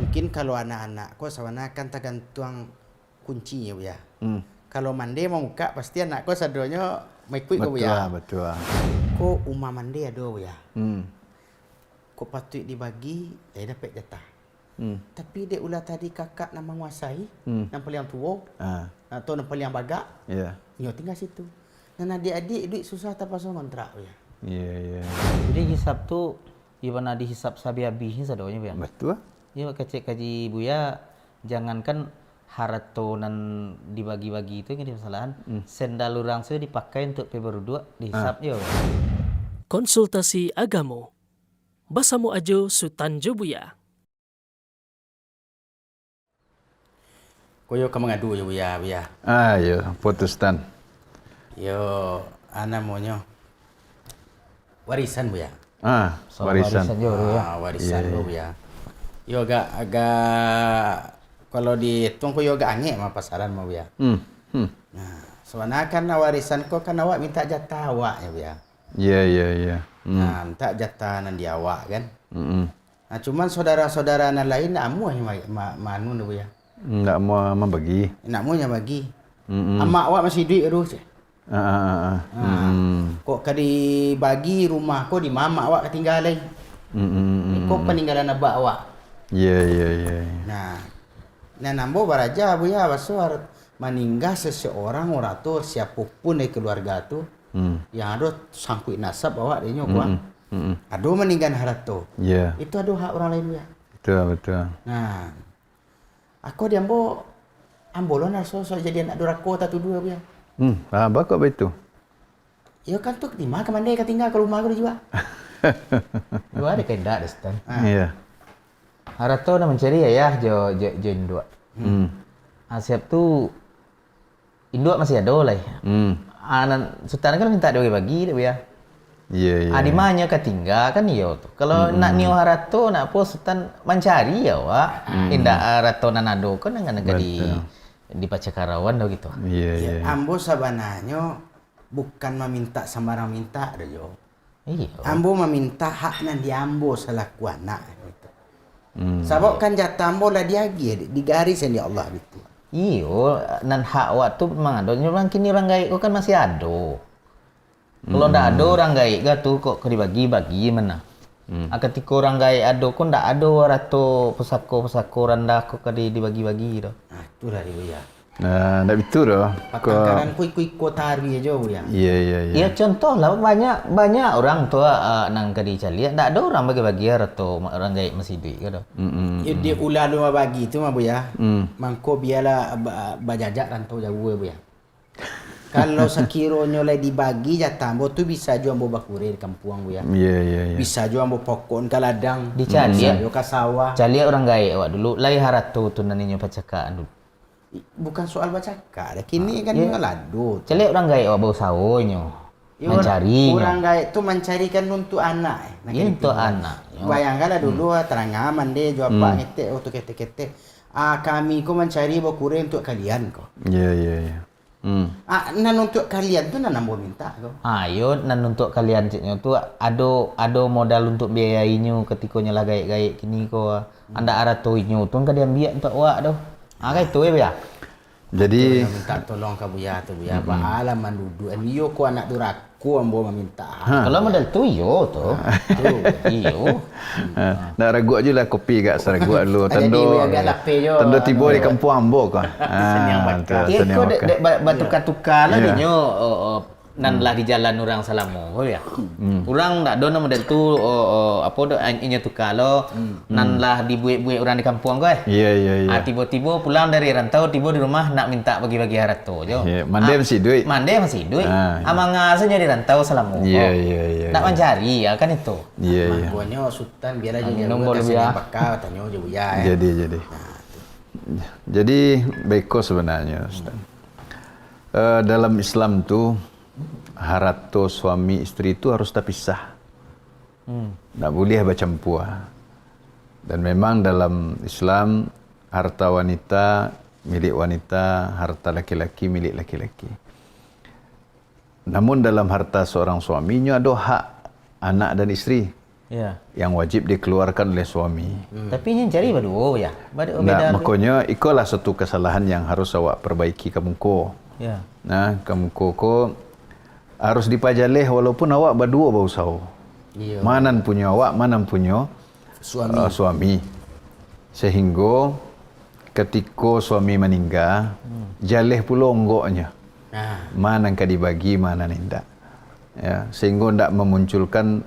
mungkin kalau anak-anak kok sebenarnya kan tergantung kuncinya ya. Kalau mandi mau buka pasti anak kok sadonya mai kuik kok ya. Betul. Kok umah mandi ada ya. Kok patut dibagi dia dapat jatah. Tapi dia ulah tadi kakak nak menguasai, yang paling tua, atau yang paling bagak, nyo tinggal situ. Dan adik-adik duit susah tak pasang kontrak ya. Jadi hisap tu, iban ada hisap sabi habisnya sadonya ya. Betul. Ya kecek kaji Buya, jangankan harto nan dibagi-bagi itu yang jadi masalahan. Sendal orang saya dipakai untuk berdua dihisap yo. Konsultasi Agamo. Basamu ajo Sutanjo Buya. Koyo ka mengadu yo Buya. Yo Protestan. Yo ana monyo warisan Buya. Warisan. Warisan Buya. Yo agak kalau dihitung ko yo agak aneh mah pasaran mah Buya. Nah, soalnya kan warisan ko kan awak minta jatah awak ya Buya. Iya. Nah, minta jatah nan di awak kan. Nah, cuman saudara-saudara nan lain nak mau manu tu Buya. Enggak mau membagi. Nak mau bagi. Amak awak masih duit terus. Kok kadi bagi rumah ko di mama awak ketinggalan. Kok peninggalan abah awak. Iya. Nah, nambo baraja Buya basuar meninggal seseorang orang tu siapapun dari keluarga tu yang ada sangkut nasab awak dia nyok ada meninggal harta. Itu ada hak orang lain Buya. Betul. Nah, aku di ambo ambolon so jadi anak durako tak dua Buya. Bakok betul. Ya kan tu di mana kemana ka tinggal ke rumah aku juga. Dua ada kendak destan. Iya. Harto na mencari ya jo indua. Siap tu indua masih ada lah. Anan sultan kan minta dia bagi dia. Iya. Adimanya ketinggal kan iyo tu. Kalau nak nio harato nak po sultan mencari ya wa. Indah harato nanado kan dengan di Pacakarawan do gitu. Iya. Ambo sabananya bukan meminta sembarang minta dah jo. Iya. Ambo meminta hak nan di ambo selaku anak gitu. Sebab kan jatah ambo lah diagi di garis yang di Allah gitu. Iyo, nan hak waktu memang ada. Orang kini orang gaik kan masih ada. Kalau ndak ada orang gaik tu kok dibagi-bagi mana. Ketika orang gaik ada kok ndak ada rato pesako rendah kok dibagi-bagi tu. Itulah dia Buya. Nah, ndak betul dah. Pakangkaran kuik tari aja Buya. Iya. Ya contoh lah banyak orang tu nang kadi cali ndak ada orang bagi-bagi rato orang gaik masih duit ke tu. Dia ulah lu bagi tu mah Buya. Mangko biarlah bajajak rantau jauh Buya. Kalau sekiranya lah dibagi jatah ambo tu bisa jual ambo bakure di kampung Buya. Iya. Bisa jual ambo pokok ke ladang. Di cali jual ke sawah. Cali orang gaik awak dulu lai harato tu naninyo pacakaan dulu. Bukan soal bacaka, kini kan juga ladu. Cali orang gaik awak bau sawonyo. Mencari. Orang gaik tu mencarikan untuk anak. Untuk anak. Bayangkanlah dulu terang aman deh jual pak ngetek untuk ketek-ketek. Kami ko mencari bakure untuk kalian ko. Iya. Nan untuk kalian tu nan ambo minta ko. Yo nan untuk kalian ciknya tu ada modal untuk biayainya ketika nyalah gaik-gaik kini ko. Anda aratoinyo tu kan dia ambil untuk awak tu. Kayak itu ya. Jadi minta tolong ke Buya tu Buya. Baalam mandudu. Iyo ko anak duraku ambo meminta. Kalau modal tu yo tu. Iyo. Nak ragu aja lah kopi kat seragu dulu. Tendo tiba di kampung ambo kan. Seniang bakar. Kau bertukar-tukar lah dia nan lah di jalan orang Selangor ya. Orang tak ada model tu apa dah inya tukar lo nan lah dibuat-buat orang di kampung kau. Iya. Tiba-tiba pulang dari rantau tiba di rumah nak minta bagi-bagi harta je. Mandai masih duit. Amang asanya di rantau Selangor. Iya. Nak mencari ya kan itu. Iya. Makanya sultan biarlah jadi nombor kasih bakal tanya je Buya. Jadi beko sebenarnya Ustaz. Dalam Islam tu harato suami isteri itu harus terpisah. Tak boleh bercampur. Dan memang dalam Islam harta wanita milik wanita, harta laki-laki milik laki-laki. Namun dalam harta seorang suaminya ada hak anak dan isteri. Ya. yang wajib dikeluarkan oleh suami. Tapi ini cari berdua ya. Nah, makanya itulah satu kesalahan yang harus awak perbaiki kamu ko. Ya. Nah, kamu ko harus dipajaleh walaupun awak berdua bau sau. Iya. Manan punya awak, manan punya suami. Sehingga ketika suami meninggal, jaleh pula onggoknya. Nah, Mana yang dibagi, mana tidak. Ya, sehingga tidak memunculkan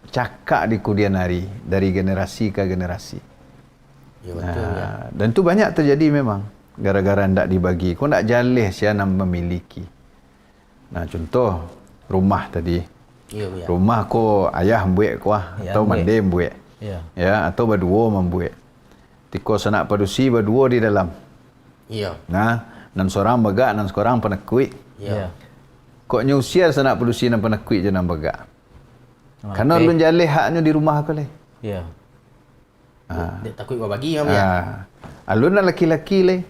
cakap di kemudian hari dari generasi ke generasi. ya betul ya. Dan itu banyak terjadi memang gara-gara tidak dibagi. Kau tidak jaleh siapa nak memiliki. Nah, contoh rumah tadi. Iya ya. Rumah ko ayah membuat ko atau mande membuat. Ya. Ya, atau berdua membuat. Tiko senak padusi berdua di dalam. Iya. Nah, nan seorang begak, nan seorang penekui. Iya. Kok nyusia senak padusi nan penekui je nan begak. Karena lu jaleh haknya di rumah kau leh. Ya. Dia takut kau bagi ya. Alun laki-laki leh.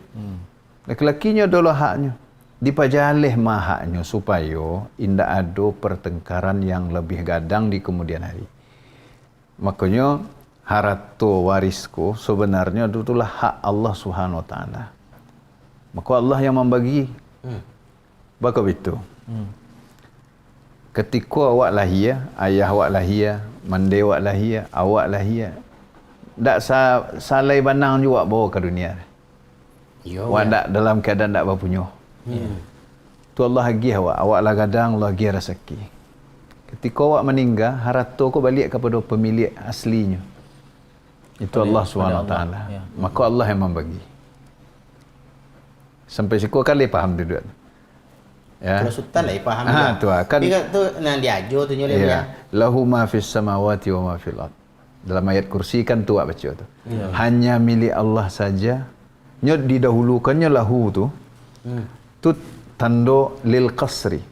Laki-lakinya adalah haknya. Dipajaleh mah haknya supaya indak ada pertengkaran yang lebih gadang di kemudian hari. Makanya harta warisku sebenarnya itulah hak Allah Subhanahu wa taala. Maka Allah yang membagi. Baka begitu. Ketika awak lahir, ayah awak lahir, mande awak lahir, awak lahir, tak salai banang juga bawa ke dunia. Iya. Awak tak dalam keadaan tak berpunya. Tu Allah lagi awak lah gadang, Allah lagi rezeki. Ketika awak meninggal, harta kau balik kepada pemilik aslinya. Itu Allah SWT. Ya. Maka Allah yang membagi. Sampai siku kali faham tu. Ya. Kalau sultan lah faham Ha, dia. tu kan. Tapi tu nan diajo tu nyoleh ya. Lahu ma fis samawati wa ma fil ard. Dalam ayat kursi kan tu baca tu. Hanya milik Allah saja. Nya didahulukannya lahu tu. Tu tanda lil qasri.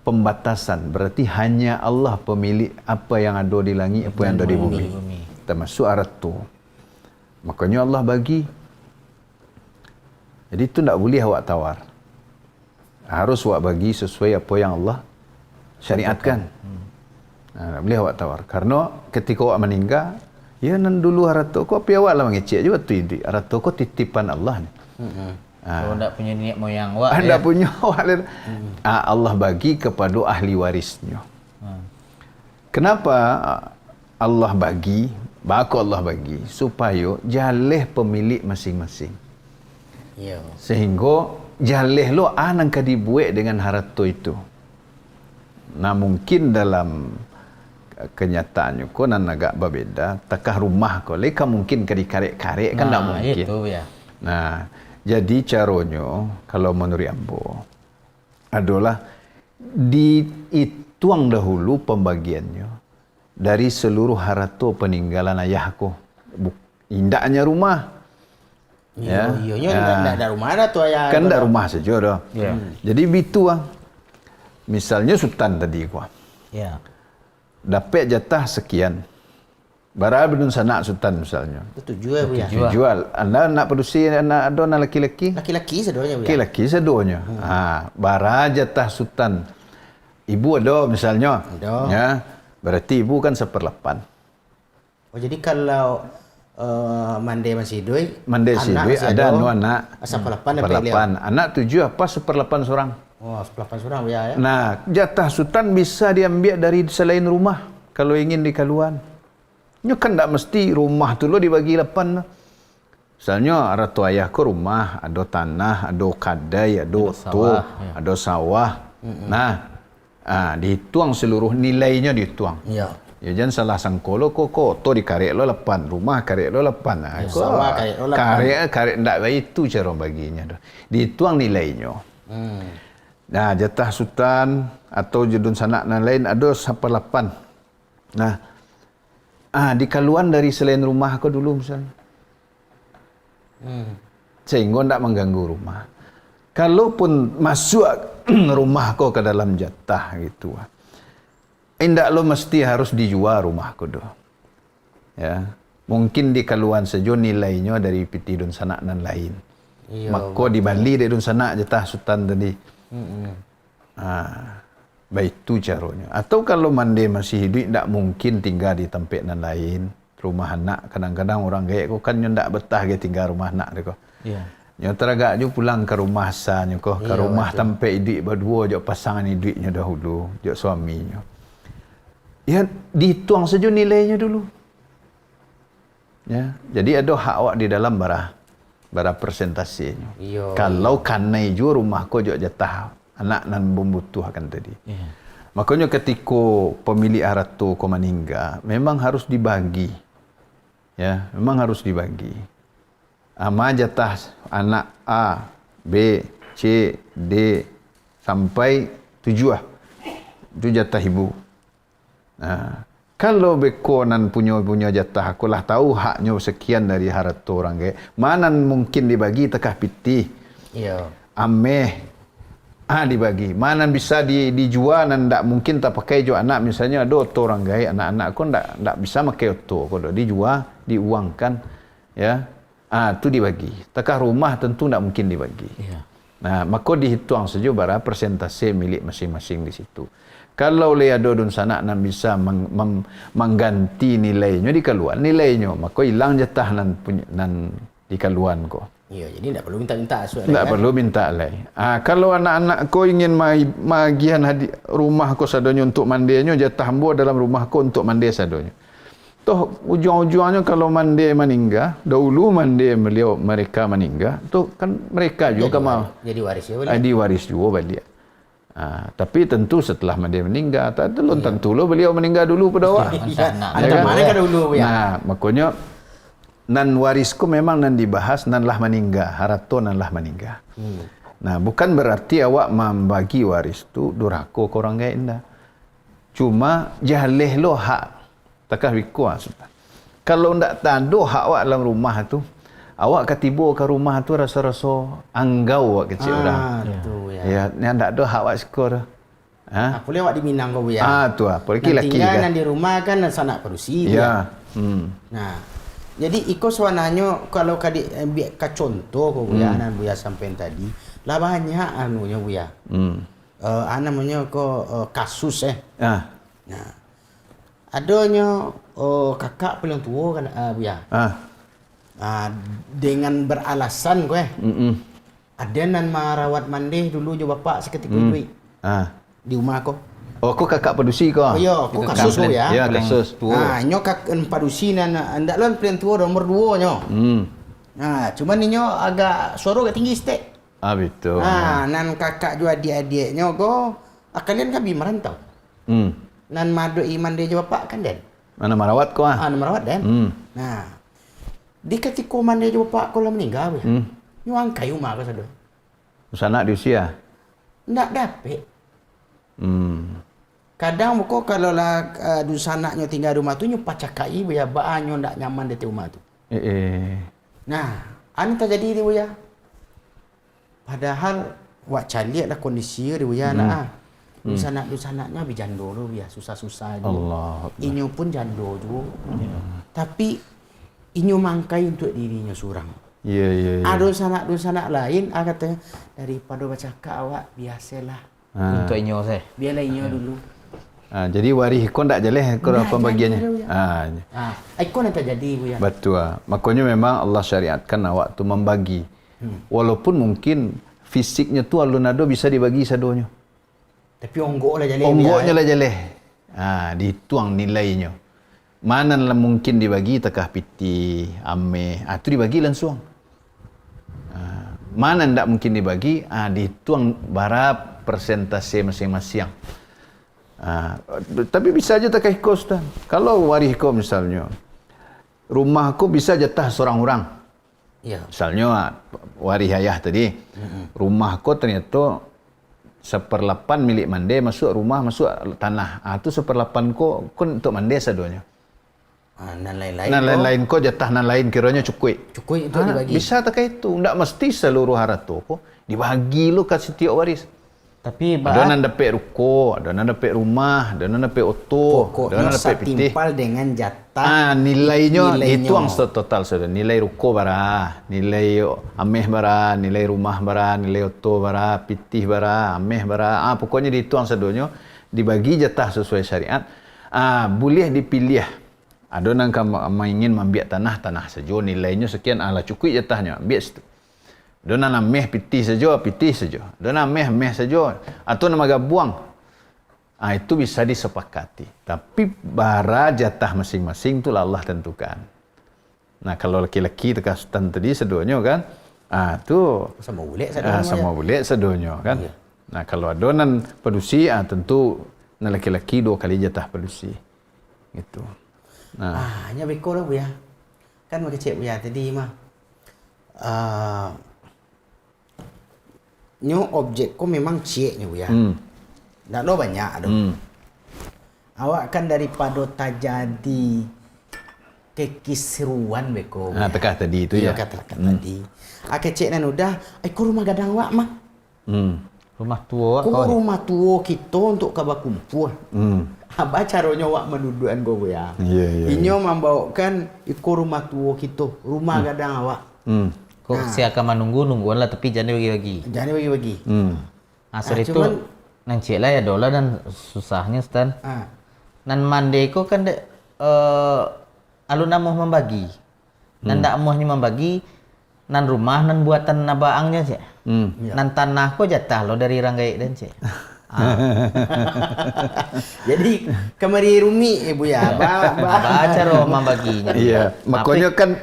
Pembatasan. Berarti hanya Allah pemilik apa yang ada di langit, apa yang ada di bumi. Termasuk arat tu. Makanya Allah bagi. Jadi tu tak boleh awak tawar. Harus awak bagi sesuai apa yang Allah syariatkan. Tak boleh awak tawar. Karena ketika awak meninggal, ya nan dulu harta kau, tapi awak lah mengecek juga tu. Harta kau titipan Allah ni. Kalau tak punya niat moyang awak. Anda punya awak. Allah bagi kepada ahli warisnya. Kenapa Allah bagi? Bako Allah bagi supaya jaleh pemilik masing-masing. Ya. Sehingga jaleh lo anang ka dibuat dengan harta itu. Nah mungkin dalam kenyataannya ko nan agak berbeza. Takah rumah ko leka mungkin ka dikarek-karek kan tak mungkin. Itu ya. Nah, jadi caranya kalau menurut ambo adalah dituang dahulu pembagiannya dari seluruh harta peninggalan ayahku. Indaknya rumah. Iya, iya, ada rumah dah tu ayah. Kan tak rumah saja dah. Ya. Jadi bitu misalnya sultan tadi kuah. Ya. Dapat jatah sekian. Bara berdun sanak sultan misalnya. Itu tujuh ya. Jual. Anda nak produksi anak ada anak laki-laki? Laki-laki sedonya. Laki-laki sedonya. Bara jatah sultan. Ibu ada misalnya. Ada. Ya. Berarti ibu kan 1/8. Oh jadi kalau Mande masih duit, Mande si duit ada anak 1/8 dapat beliau. Anak 7 apa 1/8 seorang. Oh, 1/8 seorang ya. Nah, jatah sultan bisa diambil dari selain rumah kalau ingin dikaluan. Nya kan tak mesti rumah tu lo dibagi 8. Misalnya ratu ayahku rumah, ada tanah, ada kadai, ada sawah, ada sawah. Nah, dihitung seluruh nilainya dituang. Ya. Ya jangan salah sangkolo kok to dikarek lo 8, rumah karek lo 8. Nah, sawah karek lo 8. Karek ndak itu cara baginya dah. Dituang nilainya. Nah, jatah sultan atau jedun sanak dan lain ada 1/8. Nah, dikaluan dari selain rumah kau dulu misalnya. Sehingga ndak mengganggu rumah. Kalaupun masuk rumah kau ke dalam jatah gitu. Indak lo mesti harus dijual rumah kau dah. Ya. Mungkin dikaluan saja nilainya dari piti dun sanak dan lain. Maka di Bali dia dun sanak jatah sultan tadi. Baik itu caranya. Atau kalau mande masih hidup, tak mungkin tinggal di tempat nan lain. Rumah anak, kadang-kadang orang gaya ko kan nyo ndak betah ke tinggal rumah anak dia ko. Iya. Nyo teragak jo pulang ke rumah asalnya ko, ke rumah tempat hidup berdua jo pasangan hidupnya dahulu, jo suaminya. Ya, dituang saja nilainya dulu. Ya, jadi ada hak awak di dalam bara presentasinya. Iya. Kalau kanai jo rumah ko jo jatah anak nan membutuhkan tadi. Iya. Makanya ketika pemilik harta ko meninggal, memang harus dibagi. Ya, memang harus dibagi. Ama jatah anak A, B, C, D sampai 7 lah. Itu jatah ibu. Nah, kalau beko nan punya jatah, aku lah tahu haknya sekian dari harta orang kayak. Mana mungkin dibagi tekah pitih. Iya. Ameh dibagi. Mana bisa dijual dan ndak mungkin tak pakai jual anak, misalnya ada oto orang gaya, anak-anak kau ndak bisa pakai oto, kau dijual, diuangkan, ya. Tu dibagi. Takah rumah tentu ndak mungkin dibagi. Iya. Nah, maka dihitung saja bara persentase milik masing-masing di situ. Kalau le ada dun sanak nan bisa mengganti nilainya di kaluan nilainya, maka hilang jatah nan di kaluan ko. Iya, jadi tidak perlu minta-minta asuh. Tak perlu minta lagi. Kalau anak-anak kau ingin magian rumah kau sadonyo untuk mandinya, jatah hambo dalam rumah kau untuk mandi sadonyo. Toh ujung-ujungnya kalau mandi meninggal, dahulu mandi mereka meninggal, toh kan mereka juga mau jadi waris ya boleh. Diwaris juga balik. Tapi tentu setelah mandi meninggal, belum tentu lo beliau meninggal dulu pada awak. Ada mana kan dulu ya. Nah, makanya nan warisku memang nan dibahas nan lah meninggal, harato nan lah meninggal. Nah, bukan berarti awak membagi waris tu durhaka ke orang lain dah. Cuma jaleh lo hak takah wiku. Kalau ndak tado hak awak dalam rumah tu, awak ketiba ke rumah tu rasa-rasa anggau awak kecil dah. Tu ya. Ya, ni ndak ada hak awak skor. Boleh awak di Minang kau ya. Tu apalagi laki kan. Tinggal di rumah kan sanak parusi. Ya. Nah, jadi iko swananyo kalau kadik ka contoh ko buya nan buya sampean tadi lah banyak anunya buya. Namanya ko kasus Nah, adanya kakak paling tua kan buya. Dengan beralasan ko ada nan merawat mandeh dulu jo bapak seketika duit. Di rumah ko. Oh, aku kakak padusi kau. Oh, ya, aku kasus tu ya. Ya, kasus tu. Nyo kak padusi nan andak lan plan tua nomor 2 nyo. Cuma ni nyo agak suara agak tinggi sikit. Betul. Nan kakak juga adik-adik nyo ko kalian kan merantau. Nan madu iman dia jawab pak kan den. Mana merawat kau Nan merawat den. Nah, di ketika mande jawab pak kau lah meninggal ya. Nyo angkai rumah ko sado. Usaha di usia. Ndak dapet. Kadang kok kalau lah dusanaknya tinggal di rumah tu nyo pacakai ya baanyo ndak nyaman di rumah tu. Nah, terjadi dia ya. Padahal wak caliak lah kondisi dia ya nak. Dusanaknya bijando lo ya, susah-susah dia. Allah. Inyo pun jando juga. Tapi inyo mangkai untuk dirinya surang. Ya. Ada dusanak lain katanya daripada baca awak biasalah. Untuk inyo saya. Biarlah inyo dulu. Jadi waris kau tak jaleh kau pembagiannya. Ikon yang terjadi bu ya. Betul. Makanya memang Allah syariatkan awak tu membagi. Walaupun mungkin fisiknya tu alun-ado bisa dibagi sadonyo. Tapi onggok lah jaleh. Onggoknya lah jaleh. Dituang nilainya. Mana lah mungkin dibagi takah piti, ame, tu dibagi langsung. Mana ndak mungkin dibagi, dituang barap persentase masing-masing. Tapi bisa aja tak kos dah. Kalau waris kau misalnya, rumah kau bisa jatah seorang orang. Ya. Misalnya waris ayah tadi, rumah kau ternyata 1/8 milik mande masuk rumah masuk tanah. Tu 1/8 kau untuk mande sadonya. Nan lain-lain. Nan lain-lain kau jatah nan lain kiranya cukup. Cukup itu dibagi. Bisa tak itu. Ndak mesti seluruh harta kau dibagi lo kat setiap waris. Tapi ada nan dapat ruko, ada nan dapat rumah, ada nan dapat oto, ada nan dapat pitih. Timpal dengan jatah. Nilainya dituang total sudah. Nilai ruko bara, nilai ameh bara, nilai rumah bara, nilai oto bara, pitih bara, ameh bara. Pokoknya dituang sedonyo. dibagi jatah sesuai syariat, boleh dipilih. Ada orang ingin membiak tanah saja, nilainya sekian, cukup jatahnya, ambil situ. Ada orang meh piti saja. Ada orang meh saja. Atau nama buang. Itu bisa disepakati. Tapi bara jatah masing-masing itulah Allah tentukan. Nah, kalau laki-laki tekan sultan tadi seduanya kan, tu sama boleh sama boleh seduanya kan. Iya. Nah, kalau ada nan pedusi, tentu nan laki-laki 2 kali jatah pedusi. Gitu. Nah, nya beko lah Buya. Kan makecek Buya tadi mah. Nyo objek ko memang cieknya Buya. Ndak lo banyak aduh. Awak kan daripada tajadi kekisruan beko. Tekah tadi itu ya. Kata tadi. Kecek nan udah, ko rumah gadang awak mah. Rumah tua ko rumah tua kita untuk kaba kumpul. Apa caranya awak mendudukan go ya? Inyo membawakan iko rumah tua kita, rumah gadang awak. Kok siapa menunggu lah tapi jangan bagi-bagi. Jangan bagi-bagi. Asal itu nang cek lah ya dolar dan susahnya Stan. Nan mande ko kan alun amuh membagi. Nan dak amuhnya membagi nan rumah nan buatan nabaangnya cek. Nan tanah ko jatah lo dari ranggai dan cek. Jadi kemari rumi ibu ya. Baca roh membaginya. Iya, makanya kan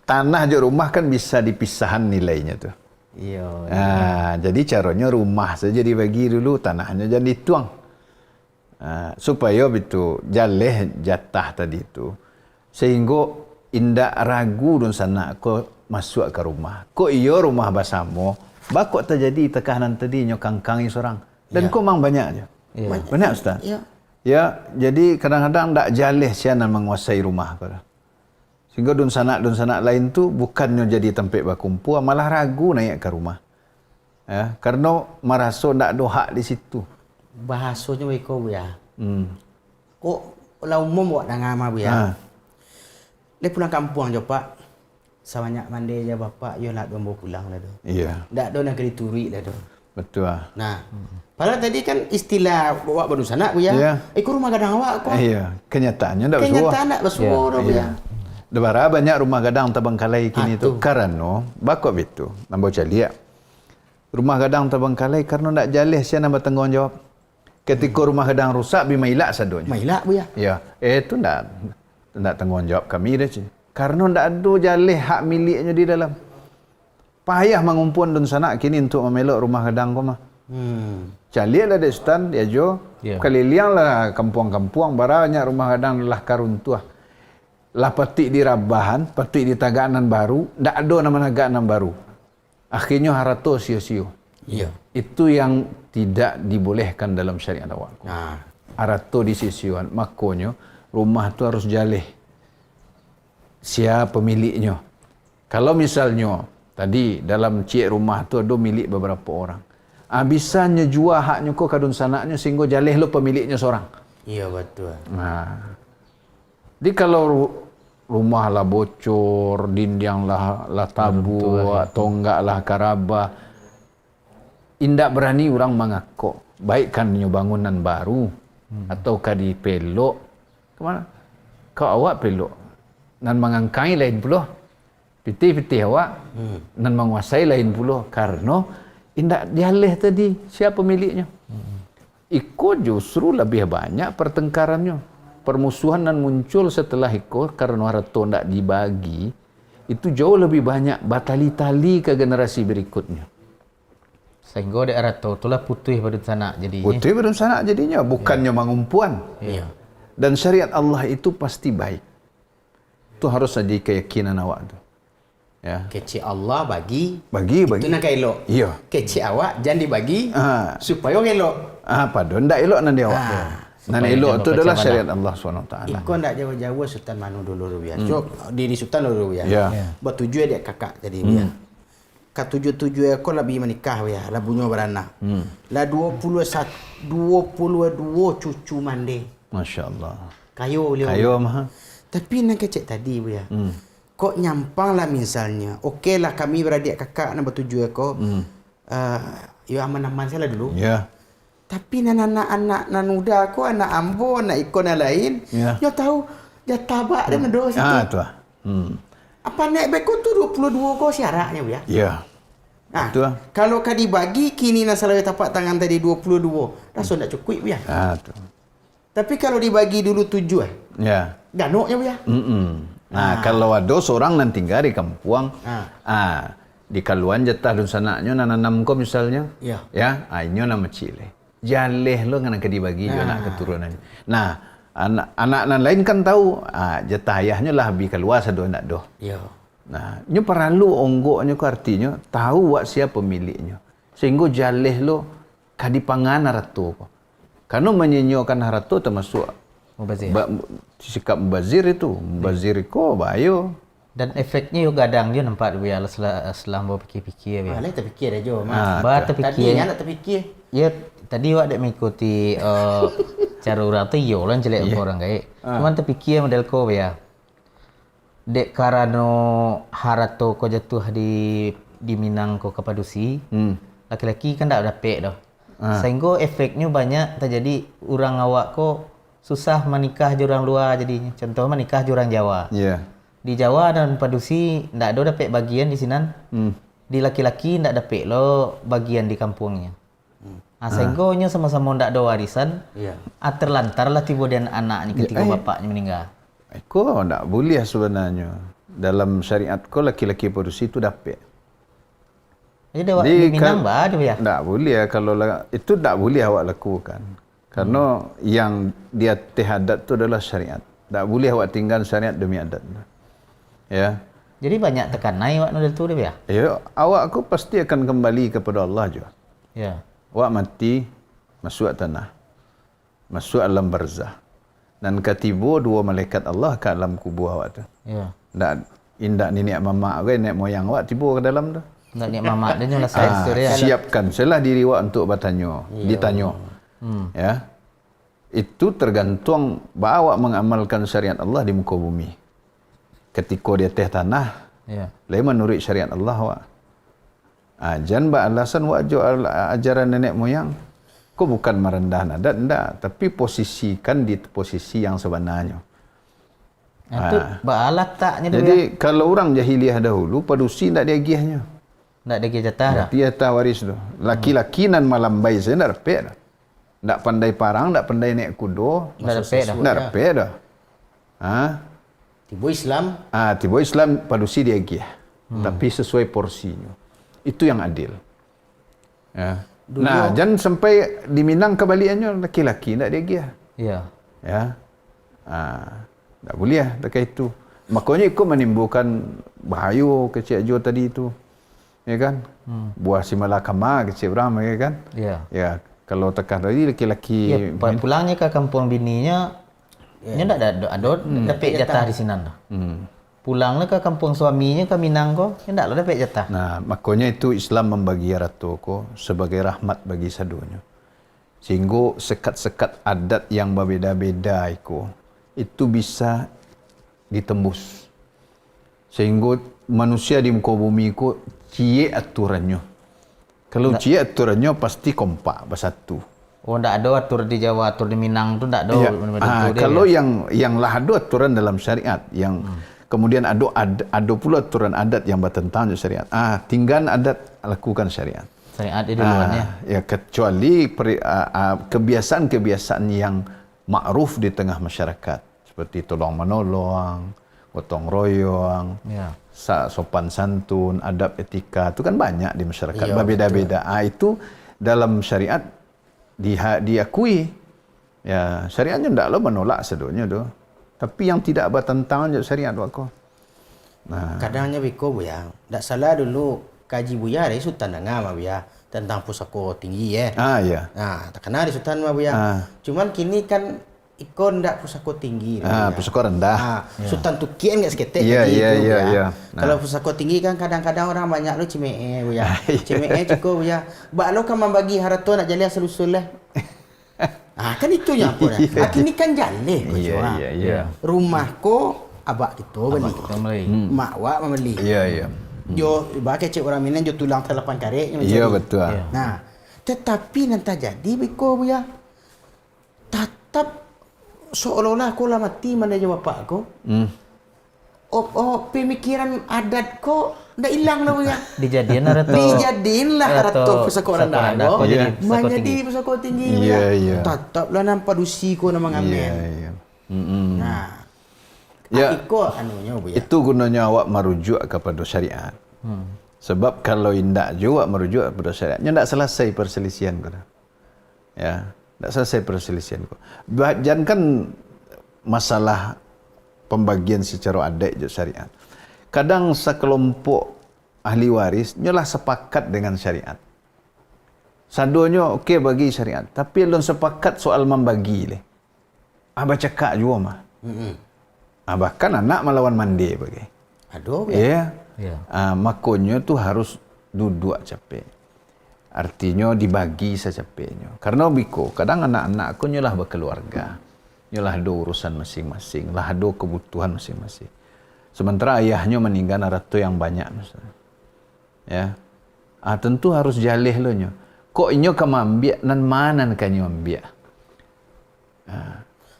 tanah je rumah kan bisa dipisahan nilainya tuh. Iya. Jadi caranya rumah saja dibagi dulu, tanahnya jangan dituang. Supaya itu jaleh jatah tadi itu. Sehingga indak ragu dan sana ko masuk ke rumah. Ko iyo rumah basamo, bakok terjadi tekanan tadi nyo kangkangi seorang. Dan ko mang banyak aja. Banyak Ustaz. Ya, jadi kadang-kadang ndak jaleh siana menguasai rumah ko. Sehingga dun sanak lain tu bukannya jadi tempat berkumpul, malah ragu naik ke rumah. Ya, karena merasa ndak ada hak di situ. Bahasanya beko Bu ya. Kok la umum buat ngama Bu ya. Le pulang kampung je Pak. Sabanyak mandi je bapak yo nak dombo pulang dah tu. Iya. Ndak do nak dituri dah tu. Betul. Nah, padahal tadi kan istilah bawa baru sanak Bu ya. Ikut rumah gadang awak kok. Iya, kenyataannya ndak bersuara. Kenyataan ndak bersuara Bu ya. Debara banyak rumah gadang terbengkalai kini tu karena bakok itu nambo calia. Rumah gadang terbengkalai karena ndak jaleh sia nak bertanggungjawab. Ketika rumah gadang rusak bimailak sadonya. Mailak Bu ya. Ya, itu ndak tanggungjawab kami dah. Karena ndak ada jaleh hak miliknya di dalam. Payah mengumpul dan sana kini untuk memelok rumah gadang ko mah. Calia lah destan dia jo. Keliliang lah kampung-kampung banyak rumah gadang lah karuntuah. Lah petik di Rabahan, petik di Taganan Baru, ndak ada nama Taganan Baru. Akhirnya harato sio-sio. Iya. Itu yang tidak dibolehkan dalam syariat awak. Harato di sisioan, makanya rumah tu harus jaleh. Siapa pemiliknya? Kalau misalnya tadi dalam cik rumah tu ada milik beberapa orang. Bisa nyejual haknya ko kadun sanaknya sehingga jaleh lo pemiliknya seorang. Iya betul. Jadi kalau rumah lah bocor, dinding lah tabu, tonggak lah karaba, indak berani orang mengakok. Baikkan bangunan baru, ataukah di pelok. Kemana? Kau awak pelok. Dan mengangkai lain pula. Pitih-pitih awak. Dan menguasai lain pula. Karena indak dialih tadi siapa pemiliknya. Ikut justru lebih banyak pertengkarannya. Permusuhan dan muncul setelah ikut karena harta tidak dibagi, itu jauh lebih banyak batali-tali ke generasi berikutnya. Sehingga ada harta itulah putih pada sana jadinya. Putih pada sana jadinya, bukannya mengumpuan. Iya. Dan syariat Allah itu pasti baik. Itu harus jadi keyakinan awak tu. Ya. Kecil Allah bagi. Bagi. Itu nak elok. Iya. Kecil awak jangan dibagi supaya elok. Padahal ndak elok nanti awak. Nan elok itu adalah syariat Allah SWT. Ikut ndak jauh-jauh Sultan Manu dulu ya. Diri Sultan dulu ya. Buat tujuh dia kakak tadi ya. Ka tujuh ekor lebih menikah ya. Lah bunyo beranak. Lah 22 cucu mande. Masya-Allah. Kayu beliau. Kayu mah. Tapi nak kecek tadi ya. Kok nyampang lah misalnya. Okeylah kami beradik kakak nombor 7 ekor. Ya aman-aman saja dulu. Ya. Tapi anak-anak nan muda aku, anak ambo, anak ikon yang lain, nyo tahu jatah bak dia medo situ. Tu lah. Apa naik beko tu 22 ko syaratnya ya? Ya. Betul. Kalau kau dibagi kini nak salah tapak tangan tadi 22, dah so nak cukup ya. Tu. Tapi kalau dibagi dulu 7 Ya. ganoknya ya. Kalau ada seorang nan tinggal di kampung, di kaluan jatah dun sanaknya nanam ko misalnya. Ya. Ya, inyo nama cile. Jaleh lo ngana ke dibagi jo anak keturunannya. Nah, anak nan lain kan tahu, jatah ayahnya lah bi keluar sado anak doh. Ya. Nah, nyo perlu onggoknya ko artinya tahu wak siapa pemiliknya. Sehingga jaleh lo kadipangan harto ko. Karena menyinyokan harto termasuk Mubazir. Sikap mubazir itu. Mubazir ko bayo. Dan efeknya juga kadang dia nampak dia setelah mau fikir-fikir dia. Boleh terfikir aja Terfikir. Tadi nak terfikir. Ya, tadi awak dak mengikuti cara orang tu yo lah jelek orang gaib. Cuman terfikir model ko ya. Dek karano harato ko jatuh di Minang ko Kapadusi. Laki-laki kan tak dapat dah. Sehingga efeknya banyak terjadi orang awak ko susah menikah je orang luar jadinya. Contoh menikah je orang Jawa. Ya. Di Jawa dan Padusi ndak ada dapat bagian di sinan. Di laki-laki ndak dapat lo bagian di kampungnya. Sehingga nya sama-sama ndak ada warisan. Ya. Terlantarlah tiba dan anaknya ketika bapaknya meninggal. Ko ndak boleh sebenarnya. Dalam syariat ko laki-laki Padusi itu dapat. Jadi di Minang ada ya. Tak boleh kalau itu tak boleh awak lakukan. Karena yang dia adat tu adalah syariat. Tak boleh awak tinggal syariat demi adat. Ya. Jadi banyak tekanan awak model tu dia. Ya, awak aku pasti akan kembali kepada Allah juga. Ya. Awak mati masuk tanah. Masuk alam barzah. Dan ketiba dua malaikat Allah ke alam kubur awak tu. Ya. Indak nenek mamak ke nenek moyang awak tiba ke dalam tu. Nak niat mamak dia nyala saya tu dia. Siapkan selah diri awak untuk bertanya, ditanya. Ya. Itu tergantung bahawa mengamalkan syariat Allah di muka bumi. Ketika dia teh tanah, lain menurut syariat Allah awak. Jangan beralasan awak ajaran nenek moyang. Kau bukan merendah adat, enggak. Tapi posisikan di posisi yang sebenarnya. Itu baalat taknya dia. Jadi kalau orang jahiliah dahulu, Padusi enggak diagihnya. Enggak ada jatah dah. Dia jatah waris tu. Laki-laki nan malam bayi saya enggak dapat dah. Enggak pandai parang, enggak pandai naik kuda, Enggak dapat dah. enggak dapat dah. Tiba Islam. Tiba Islam Padusi diagih. Tapi sesuai porsinya. Itu yang adil. Ya. Nah, jangan sampai di Minang kebalikannya laki-laki enggak diagih. Ya. Ya. Tak boleh dekat itu. Makanya ikut menimbulkan bahaya kecil jo tadi itu. Ya kan? Buah si malakama kecil orang ya kan? Ya. Ya, kalau tekan tadi laki-laki pulangnya ke kampung bininya nya ndak ada dapat jatah di sinan dah. Pulangnya ke kampung suaminya ke Minang ko, nya ndak dapat jatah. Nah, makanya itu Islam membagi ratu ko sebagai rahmat bagi sadunya. Sehingga sekat-sekat adat yang berbeza-beza itu bisa ditembus. Sehingga manusia di muka bumi ko cie aturannya. Kalau cie aturannya pasti kompak bersatu. Oh, ndak ada atur di Jawa, atur di Minang tu ndak ada. Kalau yang lah ada aturan dalam syariat yang kemudian ada pula aturan adat yang bertentangan dengan syariat. Tinggal adat lakukan syariat. Syariat di duluannya. Ya kecuali kebiasaan-kebiasaan yang makruf di tengah masyarakat seperti tolong menolong, gotong royong, sopan santun, adab etika itu kan banyak di masyarakat. Berbeda-beda. Itu dalam syariat diakui. Ya, syariatnya tidak lo menolak sedunia tu. Tapi yang tidak bertentangan dengan syariat waktu. Kadangnya biko bu ya. Tak salah dulu kaji buya dari Sultan Nangam bu ya tentang pusako tinggi ya. Ya. Tak kenal di Sultan bu ya. Cuman kini kan ikon ndak pusako tinggi. Pusako rendah. Sultan Tukian enggak seketek Iya. Kalau pusako tinggi kan kadang-kadang orang banyak lu cemee bu ya. Cemee cukup bu ya. Bak lo kan membagi harta nak jalan selusul lah. Kan itu yang apa dah. Kini kan jalan Iya. Rumahku abak kita beli. Mak wak membeli. Iya. Jo bak kecik orang Minang jo tulang 8 karet. Iya betul. Nah, Tetapi nanti jadi biko buya. Tetap seolah-olah aku lah mati mana je bapak aku. Pemikiran adat ko ndak hilang lah buya. Dijadiin Arato. Dijadiin lah Arato pusaka rendah ko. Menjadi pusaka tinggi buya. Tetaplah nampak dusi ko nama ngamen. Nah. Iko anunya buya. Itu gunanya awak merujuk kepada syariat. Sebab kalau indak juga merujuk kepada syariatnya ndak selesai perselisihan ko. Ya, ndak selesai perselisihan ko. Jangan kan masalah pembagian secara adat je syariat. Kadang sekelompok ahli waris nyolah sepakat dengan syariat. Sadonyo okey bagi syariat, tapi lon sepakat soal membagi le. Abah cakap juga mah. Bahkan anak melawan mandi bagi. Aduh ya. Makonyo tu harus duduk capek. Artinya dibagi secapeknya. Karena biko kadang anak-anak aku nyolah berkeluarga. Nyolah ada urusan masing-masing, lah ada kebutuhan masing-masing. Sementara ayahnya meninggal Arato yang banyak misalnya. Ya. Tentu harus jalih lo nyo. Kok inyo kamambiak nan mana kanyo ambiak.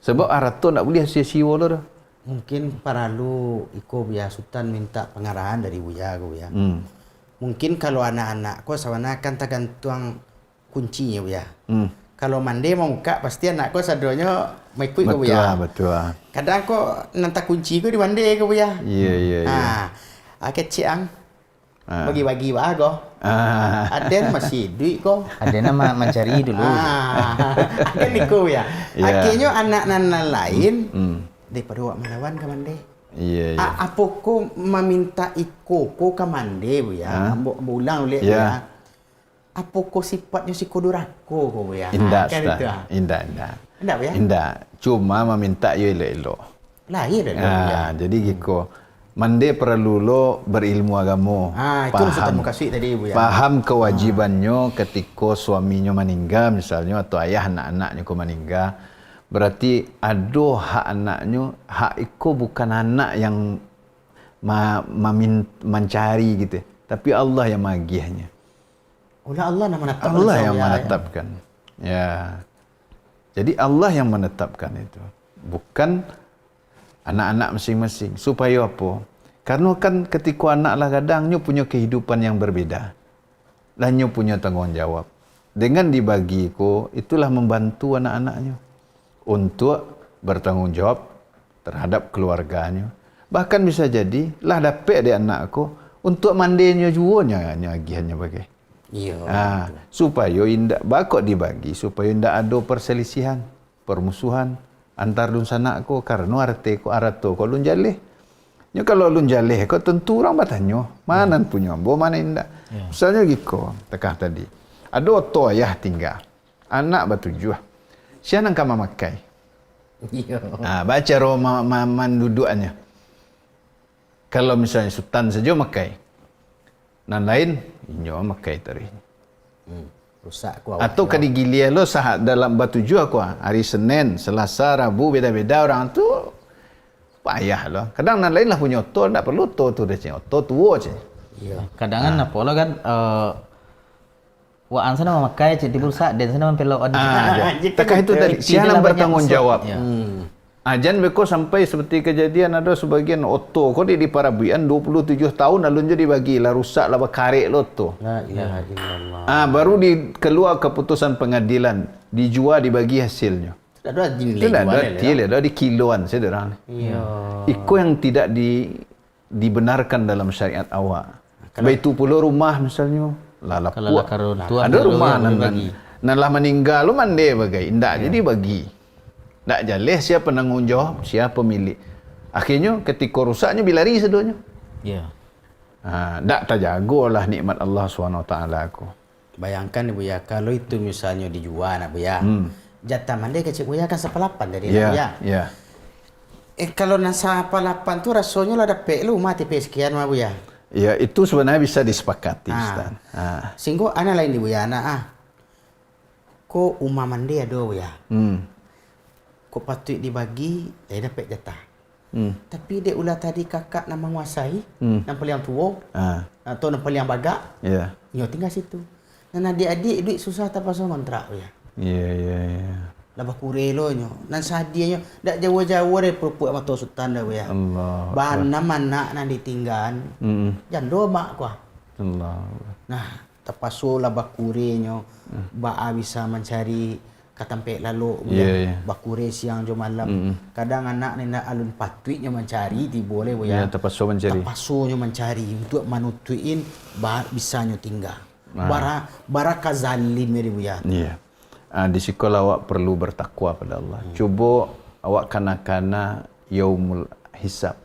Sebab Arato nak boleh sia-sia lo dah. Mungkin paralu iko buya Sultan minta pengarahan dari buya ko buya. Mungkin kalau anak-anak ko sawana kan tergantung kuncinya buya. Kalau mandi mau buka pasti anak ko sadonyo mai ikut ko buya. Betul. Kadang ko nanti kunci ko di mandi ko buya. Iya. Kecil ang bagi-bagi wah ko. Ada masih duit ko. Ada nama mencari dulu. Ada ni ko buya. Akhirnya anak-anak lain daripada awak melawan ke mandi. Iya. Apa ko meminta iko ko ke mandi buya. Ulang oleh buya. Apa ko sifatnya si kodurako ko buya. Indah. Indah buya. Indah. Cuma meminta yo elok-elok. Lahir dah. Jadi giko mandi perlu lo berilmu agama. Itu Sultan Mukasih tadi buya. Paham kewajibannya ketika suaminya meninggal misalnya atau ayah anak-anaknya ko meninggal. Berarti ada hak anaknya, hak iko bukan anak yang mencari gitu. Tapi Allah yang magihnya. Allah yang menetapkan. Allah yang menetapkan. Ya. Jadi Allah yang menetapkan itu. Bukan anak-anak masing-masing. Supaya apa? Karena kan ketika anak lah kadang punya kehidupan yang berbeda. Dan punya tanggungjawab. Dengan dibagi ko, itulah membantu anak-anaknya untuk bertanggungjawab terhadap keluarganya. Bahkan bisa jadi lah dapat dia anak aku untuk mandinya juga agihannya bagi. Iya. Supaya indak bakok dibagi supaya indak ada perselisihan, permusuhan antar dun sanak ko karena arti ko arato ko lun jaleh. Nya kalau lun jaleh ko tentu orang bertanya, mana punya ambo mana indak. Misalnya gitu, tekah tadi. Ada oto ayah tinggal. Anak bertujuh. Siapa yang memakai? Baca Roma manduduannya. Kalau misalnya Sultan saja makai, nan lain inyo makai tadi. Rusak ku. Atau kadigilia lo sahat dalam batuju aku hari Senin, Selasa, Rabu beda-beda orang tu payah lo. Kadang nan lain lah punya oto, tak perlu oto tu dah ceng. Oto tua ceng. Kadang apa lo kan Waan sana memakai cik bursa dan sana mempelok ada. Takah itu tadi siapa yang bertanggung jawab. Jan beko sampai seperti kejadian ada sebagian oto kau di Parabian 27 tahun lalu jadi bagi lah rusak lah berkarek lo tu. La ilaha illallah. Baru keluar keputusan pengadilan dijual dibagi hasilnya. Ada jinleh. Tidak ada di kiloan sederhana. Iko yang tidak dibenarkan dalam syariat awak. Baitu pula rumah misalnya. Lala ada rumah nan lah meninggal lu mandi bagai indak jadi bagi ndak jaleh siapa penanggung jawab siapa pemilik akhirnya ketika rusaknya bilari sedonya ndak terjagolah nikmat Allah SWT aku. Bayangkan ibu ya kalau itu misalnya dijual nak bu ya jatah mandi kecil bu ya kan sepalapan dari bu ya kalau nasa sepalapan tu rasanya lah dapat lu mati sekian mah bu ya. Ya, itu sebenarnya bisa disepakati, Ustaz. Sehingga anak lain di bu ya, ko umah mandi ada bu ya. Ko patut dibagi, dia dapat jatah. Tapi dia ulah tadi kakak nak menguasai, yang paling tua, atau yang paling bagak, nyo tinggal situ. Dan adik-adik duit susah tak pasal kontrak ya. Ya. Labah kurelo nyo. Nan sadia nyo dak jauh-jauh dari perpuk mata sultan dah ya. Allah. Bana mana nan ditinggal. Jando mak kuah. Allah. Nah, tapaso labah kurenya ba bisa mencari katampe lalu bakure siang jo malam. Kadang anak ni nak alun patuitnya mencari di boleh Ya, tapaso mencari. Tapasonya mencari untuk manutuin bisanya tinggal. Bara kazalim ni ya. Iya. Di sekolah awak perlu bertakwa pada Allah. Cuba awak kana-kana yaumul hisab.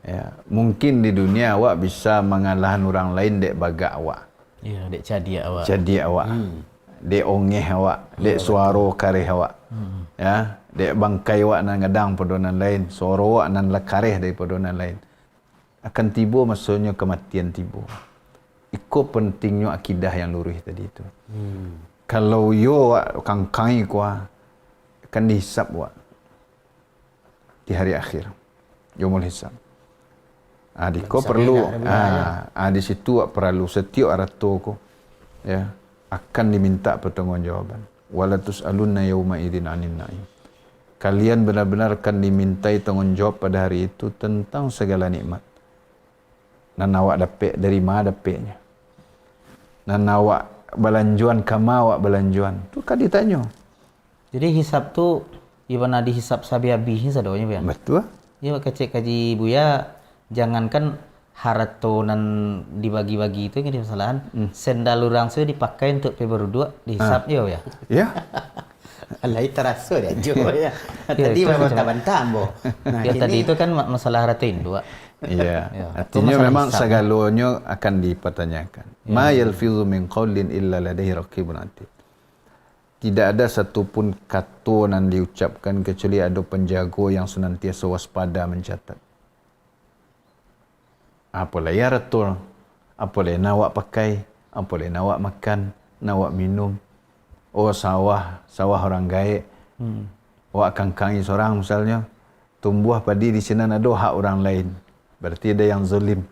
Ya, mungkin di dunia awak bisa mengalahan orang lain dek bagak awak. Ya, dek cadia awak. Jadi awak. Dek ongeh awak, dek suara kareh awak. Ya, dek bangkai awak nan gadang podonan lain, suara awak nan lakareh dari podonan lain. Akan tiba maksudnya kematian tiba. Iko pentingnya akidah yang lurus tadi itu. Kalau yo kangkai kuah akan dihisap wak di hari akhir, yaumul hisab. Diko perlu, di situ wak perlu setiap arato ko, ya akan diminta pertanggungjawaban. Wala tus'alunna yauma idzin 'anin na'im. Kalian benar-benar akan dimintai tanggungjawab pada hari itu tentang segala nikmat. Dan awak dapat dari mana dapatnya? Dan awak belanjuan kama awak belanjuan. Tu kan ditanya. Jadi hisab tu ibarat dihisab sabi habis sadonya ya. Betul. Ya kecek kaji Buya, jangankan harto nan dibagi-bagi itu yang kesalahan. Sendal orang saya dipakai untuk berdua dihisab ya. Ya. Alai terasa dia jo ya. Tadi memang bantah bo. Nah, ya tadi itu kan masalah harta induk. Iya. Artinya memang segalanya akan dipertanyakan. Ma yalfizu min qaulin illa ladaihi raqibun atid. Tidak ada satupun kata yang diucapkan kecuali ada penjaga yang senantiasa waspada mencatat. Apalah ya ratul, apalah nawak pakai, apalah nawak makan, nawak minum. Oh sawah orang gaib. Awak kangkangi seorang misalnya, tumbuh padi di sini ada hak orang lain. Berarti ada yang zalim.